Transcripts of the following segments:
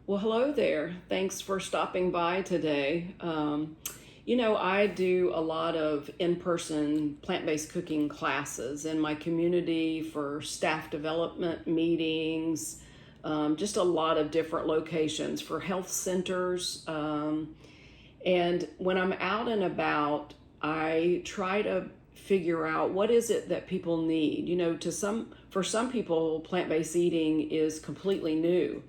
Well, hello there. Thanks for stopping by today. I do a lot of in-person plant-based cooking classes in my community for staff development meetings, just a lot of different locations for health centers. And when I'm out and about, I try to figure out what is it that people need. For some people, plant-based eating is completely new.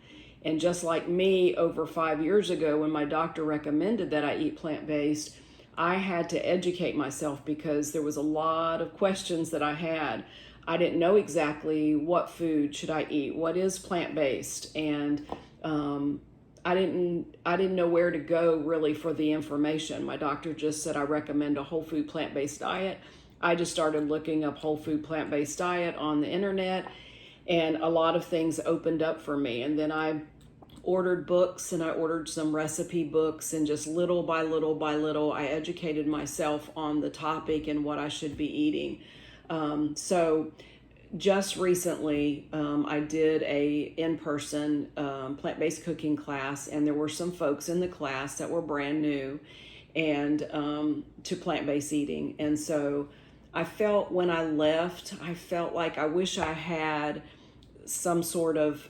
And just like me, over 5 years ago, when my doctor recommended that I eat plant-based, I had to educate myself because there was a lot of questions that I had. I didn't know exactly what food should I eat, what is plant-based, and I didn't know where to go really for the information. My doctor just said I recommend a whole food plant-based diet. I just started looking up whole food plant-based diet on the internet, and a lot of things opened up for me. And then I ordered books, and I ordered some recipe books, and just little by little by little, I educated myself on the topic and what I should be eating. So just recently, I did a in-person plant-based cooking class, and there were some folks in the class that were brand new and to plant-based eating. And so when I left, I felt like I wish I had some sort of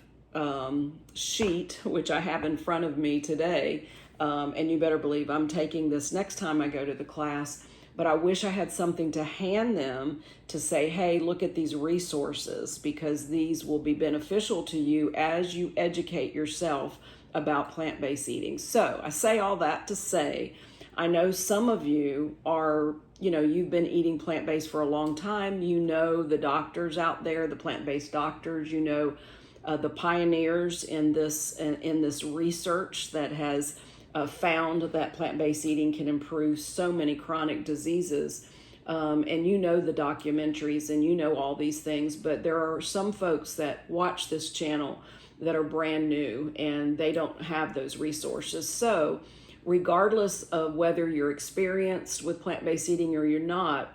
sheet, which I have in front of me today, and you better believe I'm taking this next time I go to the class, but I wish I had something to hand them to say, hey, look at these resources, because these will be beneficial to you as you educate yourself about plant-based eating. So I say all that to say, I know some of you are, you've been eating plant-based for a long time. You know the doctors out there, the plant-based doctors, the pioneers in this research that has found that plant-based eating can improve so many chronic diseases. And the documentaries and all these things, but there are some folks that watch this channel that are brand new and they don't have those resources. So regardless of whether you're experienced with plant-based eating or you're not,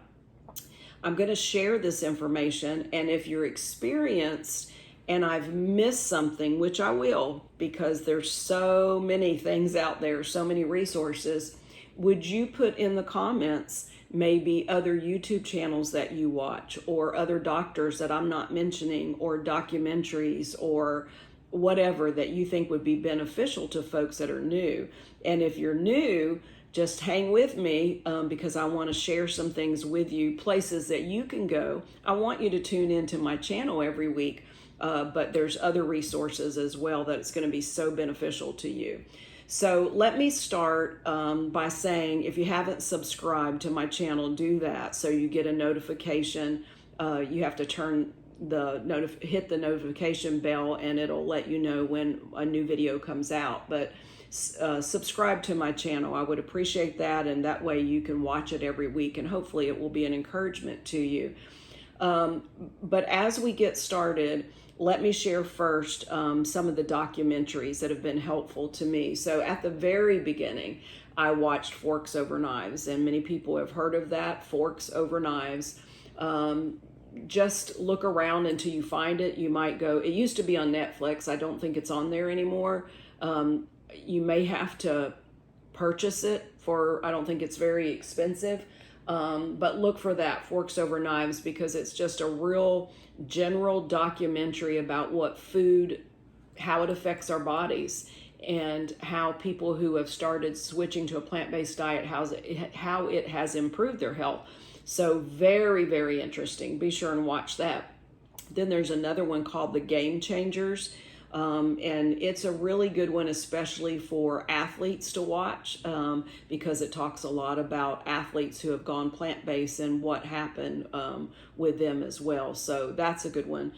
I'm going to share this information. And if you're experienced and I've missed something, which I will, because there's so many things out there, so many resources, would you put in the comments maybe other YouTube channels that you watch, or other doctors that I'm not mentioning, or documentaries, or whatever that you think would be beneficial to folks that are new. And if you're new, just hang with me because I want to share some things with you, places that you can go. I want you to tune into my channel every week, but there's other resources as well that it's going to be so beneficial to you. So let me start by saying, if you haven't subscribed to my channel, do that so you get a notification. You have to hit the notification bell, and it'll let you know when a new video comes out. But subscribe to my channel. I would appreciate that, and that way you can watch it every week, and hopefully it will be an encouragement to you. But as we get started, let me share first some of the documentaries that have been helpful to me. So at the very beginning, I watched Forks Over Knives, and many people have heard of that, Forks Over Knives. Just look around until you find it. You might go, it used to be on Netflix. I don't think it's on there anymore. You may have to purchase it I don't think it's very expensive. But look for that, Forks Over Knives, because it's just a real general documentary about what food, how it affects our bodies, and how people who have started switching to a plant-based diet, how it has improved their health. So very, very interesting. Be sure and watch that. Then there's another one called The Game Changers. And it's a really good one, especially for athletes to watch, because it talks a lot about athletes who have gone plant-based and what happened with them as well. So that's a good one.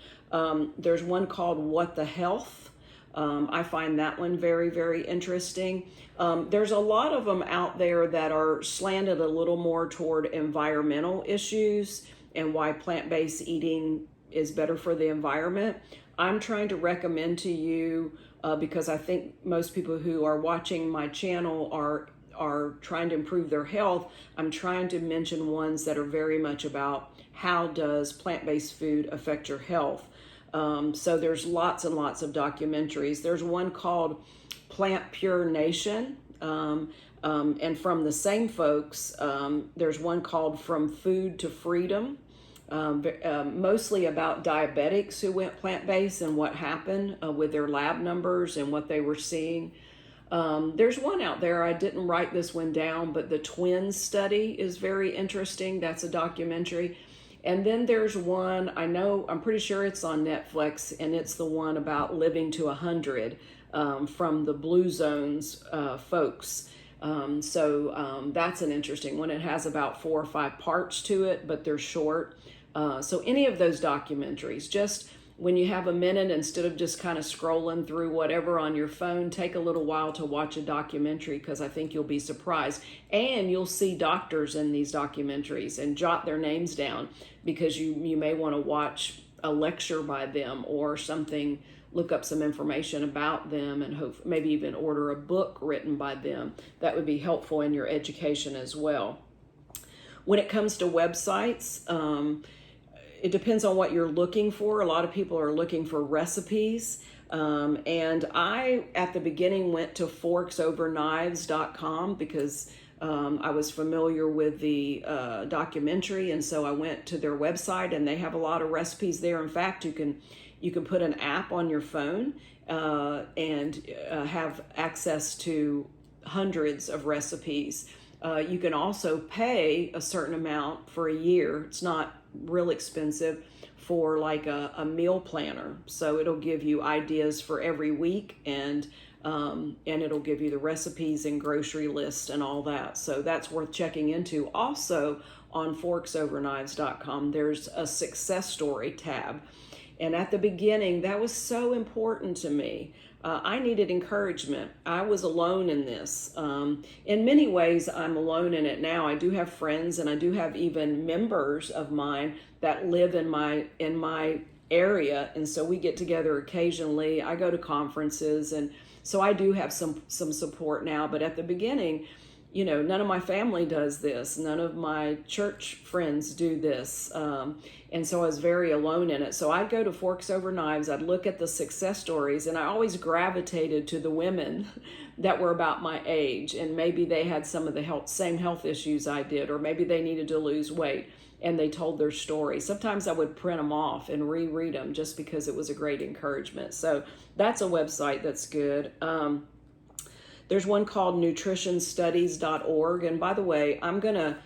There's one called What the Health. I find that one very, very interesting. There's a lot of them out there that are slanted a little more toward environmental issues and why plant-based eating is better for the environment. I'm trying to recommend to you, because I think most people who are watching my channel are trying to improve their health. I'm trying to mention ones that are very much about how does plant-based food affect your health. So there's lots and lots of documentaries. There's one called Plant Pure Nation. And from the same folks, there's one called From Food to Freedom, mostly about diabetics who went plant-based and what happened with their lab numbers and what they were seeing. There's one out there, I didn't write this one down, but the twins study is very interesting. That's a documentary. And then there's one, I'm pretty sure it's on Netflix, and it's the one about living to 100 from the Blue Zones folks. So that's an interesting one. It has about 4 or 5 parts to it, but they're short. So any of those documentaries, just when you have a minute, instead of just kind of scrolling through whatever on your phone, take a little while to watch a documentary, because I think you'll be surprised. And you'll see doctors in these documentaries and jot their names down, because you may want to watch a lecture by them or something, look up some information about them, and maybe even order a book written by them. That would be helpful in your education as well. When it comes to websites, it depends on what you're looking for. A lot of people are looking for recipes. And I, at the beginning, went to forksoverknives.com because I was familiar with the documentary. And so I went to their website, and they have a lot of recipes there. In fact, you can put an app on your phone and have access to hundreds of recipes. You can also pay a certain amount for a year. It's not real expensive, for like a meal planner. So it'll give you ideas for every week, and it'll give you the recipes and grocery lists and all that. So that's worth checking into. Also on forksoverknives.com, there's a success story tab. And at the beginning, that was so important to me. I needed encouragement. I was alone in this. In many ways, I'm alone in it now. I do have friends, and I do have even members of mine that live in my area, and so we get together occasionally. I go to conferences, and so I do have some support now. But at the beginning, none of my family does this. None of my church friends do this. And so I was very alone in it. So I'd go to Forks Over Knives, I'd look at the success stories, and I always gravitated to the women that were about my age, and maybe they had some of the same health issues I did, or maybe they needed to lose weight, and they told their story. Sometimes I would print them off and reread them just because it was a great encouragement. So that's a website that's good. There's one called nutritionstudies.org. And by the way, I'm gonna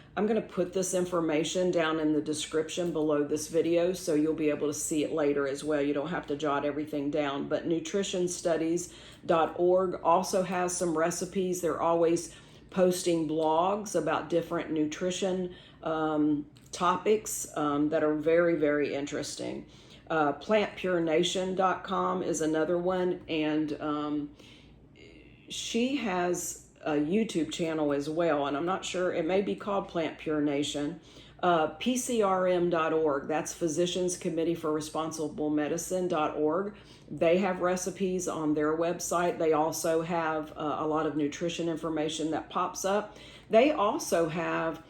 put this information down in the description below this video, so you'll be able to see it later as well. You don't have to jot everything down. But nutritionstudies.org also has some recipes. They're always posting blogs about different nutrition topics that are very, very interesting. Plantpurenation.com is another one, and she has a YouTube channel as well, and I'm not sure, it may be called Plant Pure Nation. PCRM.org, that's Physicians Committee for Responsible Medicine.org. They have recipes on their website. They also have a lot of nutrition information that pops up. They also have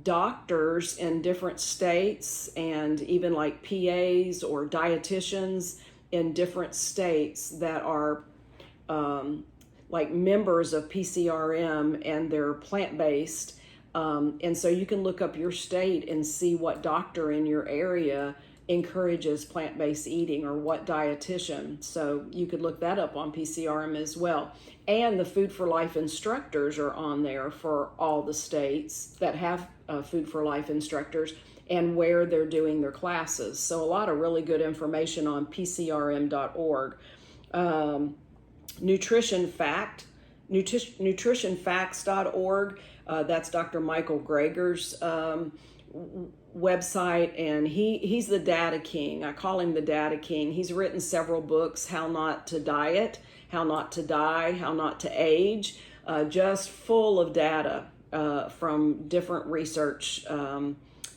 doctors in different states, and even like PAs or dietitians in different states that are like members of PCRM, and they're plant-based. And so you can look up your state and see what doctor in your area encourages plant-based eating, or what dietitian. So you could look that up on PCRM as well. And the Food for Life instructors are on there for all the states that have Food for Life instructors, and where they're doing their classes. So a lot of really good information on PCRM.org. Nutritionfacts.org. That's Dr. Michael Greger's website, and he's the data king. I call him the data king. He's written several books: How Not to Diet, How Not to Die, How Not to Age, just full of data from different research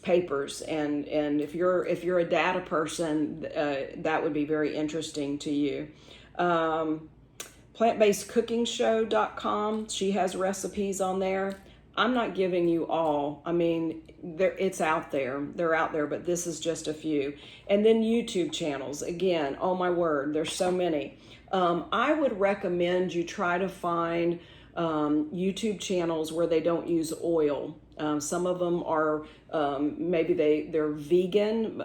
papers. And if you're a data person, that would be very interesting to you. Plantbasedcookingshow.com, she has recipes on there. I'm not giving you all. I mean, it's out there. They're out there, but this is just a few. And then YouTube channels. Again, oh my word, there's so many. I would recommend you try to find YouTube channels where they don't use oil. Some of them are maybe they're vegan,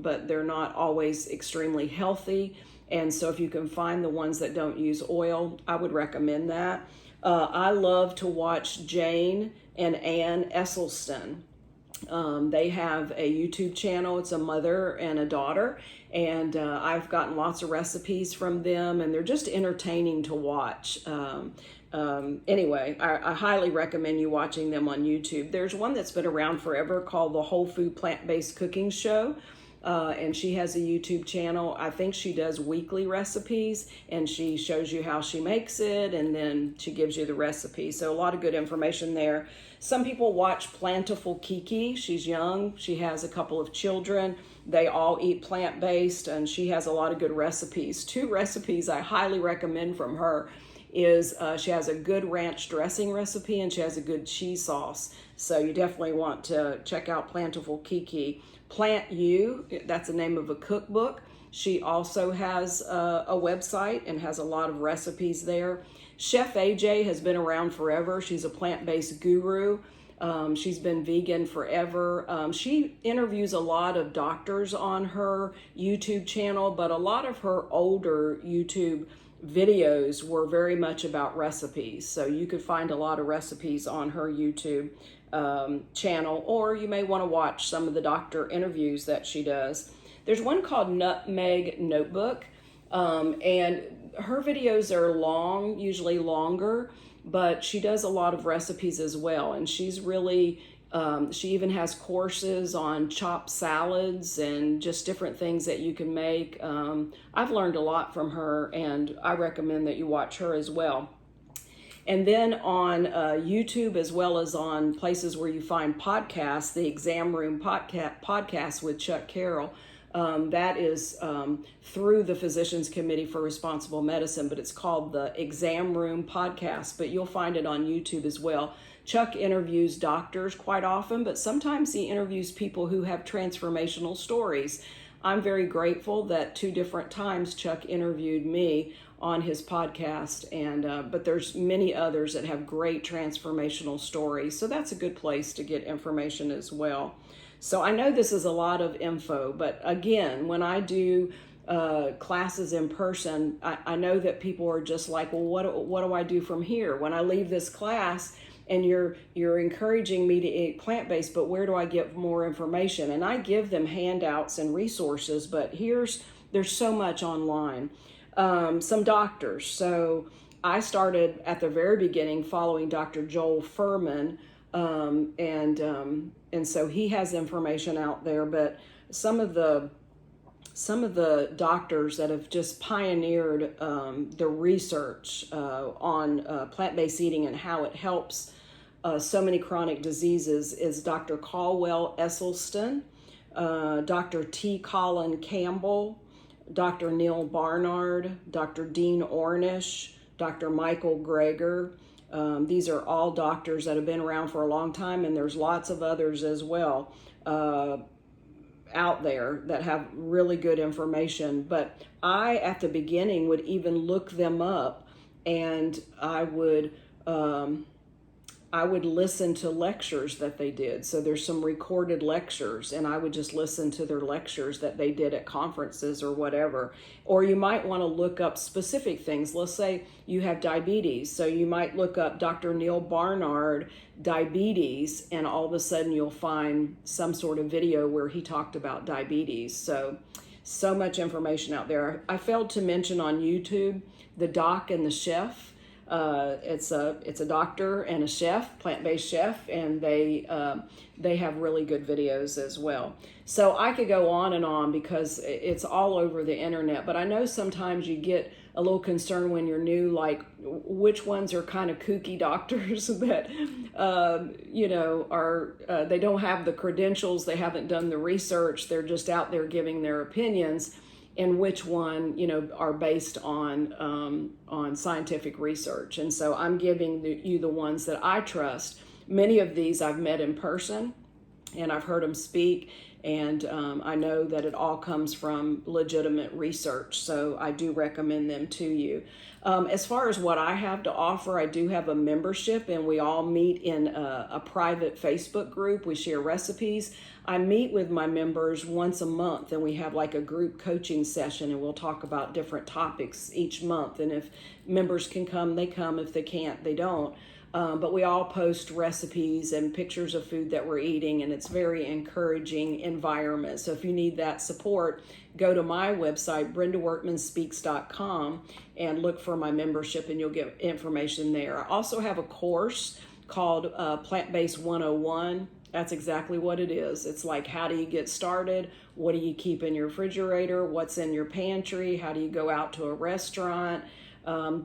but they're not always extremely healthy. And so if you can find the ones that don't use oil, I would recommend that. I love to watch Jane and Ann Esselstyn. They have a YouTube channel. It's a mother and a daughter, and I've gotten lots of recipes from them, and they're just entertaining to watch. Anyway, I highly recommend you watching them on YouTube. There's one that's been around forever called the Whole Food Plant-Based Cooking Show. And she has a YouTube channel. I think she does weekly recipes, and she shows you how she makes it, and then she gives you the recipe. So a lot of good information there. Some people watch Plantiful Kiki. She's young. She has a couple of children. They all eat plant-based, and she has a lot of good recipes. 2 recipes I highly recommend from her is she has a good ranch dressing recipe, and she has a good cheese sauce. So you definitely want to check out Plantiful Kiki. Plant You, that's the name of a cookbook. She also has a website and has a lot of recipes there. Chef AJ has been around forever. She's a plant-based guru. She's been vegan forever. She interviews a lot of doctors on her YouTube channel, but a lot of her older YouTube videos were very much about recipes. So you could find a lot of recipes on her YouTube channel, or you may want to watch some of the doctor interviews that she does. There's one called Nutmeg Notebook, and her videos are long, usually longer, but she does a lot of recipes as well. And she's really, she even has courses on chopped salads and just different things that you can make. I've learned a lot from her, and I recommend that you watch her as well. And then on YouTube, as well as on places where you find podcasts, the Exam Room podcast with Chuck Carroll, that is through the Physicians Committee for Responsible Medicine, but it's called the Exam Room Podcast, but you'll find it on YouTube as well. Chuck interviews doctors quite often, but sometimes he interviews people who have transformational stories. I'm very grateful that 2 different times Chuck interviewed me on his podcast, and but there's many others that have great transformational stories, so that's a good place to get information as well. So I know this is a lot of info, but again, when I do classes in person, I know that people are just like, well, what do I do from here? When I leave this class, and you're encouraging me to eat plant-based, but where do I get more information? And I give them handouts and resources, but there's so much online. Some doctors. So I started at the very beginning following Dr. Joel Furman, and so he has information out there. But some of the doctors that have just pioneered the research on plant-based eating and how it helps so many chronic diseases is Dr. Caldwell Esselstyn, Dr. T. Colin Campbell, Dr. Neil Barnard, Dr. Dean Ornish, Dr. Michael Greger. These are all doctors that have been around for a long time, and there's lots of others as well out there that have really good information. But I, at the beginning, would even look them up, and I would listen to lectures that they did. So there's some recorded lectures, and I would just listen to their lectures that they did at conferences or whatever. Or you might want to look up specific things. Let's say you have diabetes. So you might look up Dr. Neil Barnard, diabetes, and all of a sudden you'll find some sort of video where he talked about diabetes. So much information out there. I failed to mention on YouTube, The Doc and the Chef. It's a doctor and a chef, plant-based chef, and they have really good videos as well. So I could go on and on because it's all over the internet, but I know sometimes you get a little concerned when you're new, like which ones are kind of kooky doctors that, they don't have the credentials, they haven't done the research, they're just out there giving their opinions, and which one, are based on scientific research. And so I'm giving you the ones that I trust. many of these I've met in person, and I've heard them speak, and I know that it all comes from legitimate research, so I do recommend them to you. As far as what I have to offer, I do have a membership, and we all meet in a private Facebook group. We share recipes. I meet with my members once a month, and we have like a group coaching session, and we'll talk about different topics each month. And if members can come, they come. If they can't, they don't. But we all post recipes and pictures of food that we're eating, and it's very encouraging environment. So if you need that support, go to my website, brendaworkmanspeaks.com, and look for my membership, and you'll get information there. I also have a course called Plant-Based 101. That's exactly what it is. It's like, how do you get started? What do you keep in your refrigerator? What's in your pantry? How do you go out to a restaurant?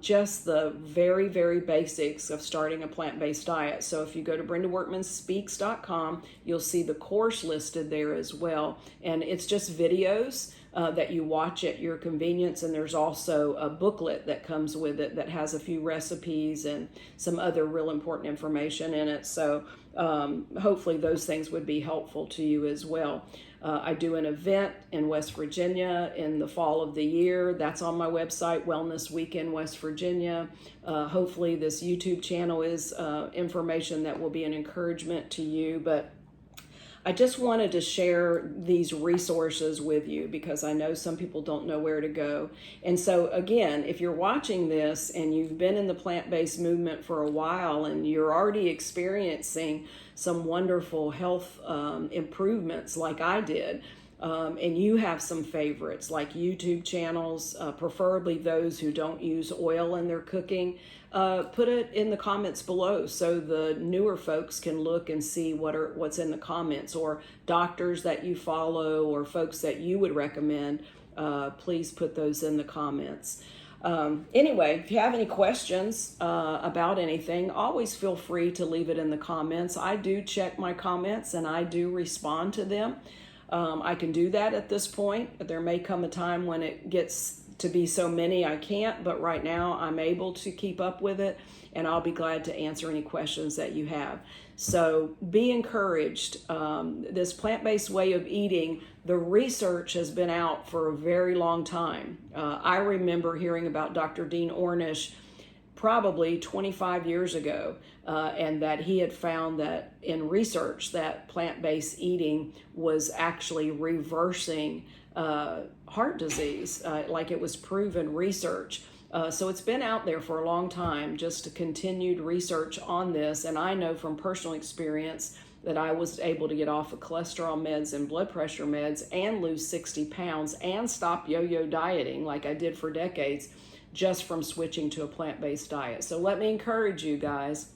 Just the very, very basics of starting a plant-based diet. So if you go to brendaworkmanspeaks.com, you'll see the course listed there as well. And it's just videos that you watch at your convenience. And there's also a booklet that comes with it that has a few recipes and some other real important information in it. So hopefully those things would be helpful to you as well. I do an event in West Virginia in the fall of the year. That's on my website, Wellness Week in West Virginia. Hopefully this YouTube channel is information that will be an encouragement to you. But I just wanted to share these resources with you because I know some people don't know where to go. And so again, if you're watching this and you've been in the plant-based movement for a while and you're already experiencing some wonderful health improvements like I did, and you have some favorites like YouTube channels, preferably those who don't use oil in their cooking, put it in the comments below so the newer folks can look and see what's in the comments, or doctors that you follow or folks that you would recommend. Please put those in the comments. Anyway, if you have any questions about anything, always feel free to leave it in the comments. I do check my comments and I do respond to them. I can do that at this point. There may come a time when it gets to be so many I can't, but right now I'm able to keep up with it, and I'll be glad to answer any questions that you have. So be encouraged. This plant-based way of eating, the research has been out for a very long time. I remember hearing about Dr. Dean Ornish probably 25 years ago, and that he had found that in research that plant-based eating was actually reversing heart disease, like it was proven research. So it's been out there for a long time, just continued research on this. And I know from personal experience that I was able to get off of cholesterol meds and blood pressure meds and lose 60 pounds and stop yo-yo dieting like I did for decades just from switching to a plant-based diet. So let me encourage you guys.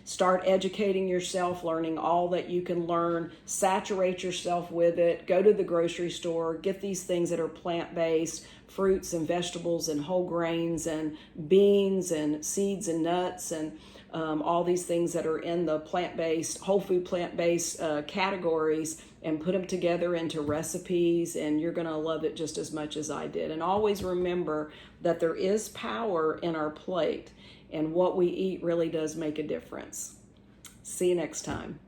Start educating yourself, learning all that you can learn, saturate yourself with it, go to the grocery store, get these things that are plant-based, fruits and vegetables and whole grains and beans and seeds and nuts and all these things that are in the plant-based, whole food plant-based categories, and put them together into recipes, and you're going to love it just as much as I did. And always remember that there is power in our plate, and what we eat really does make a difference. See you next time.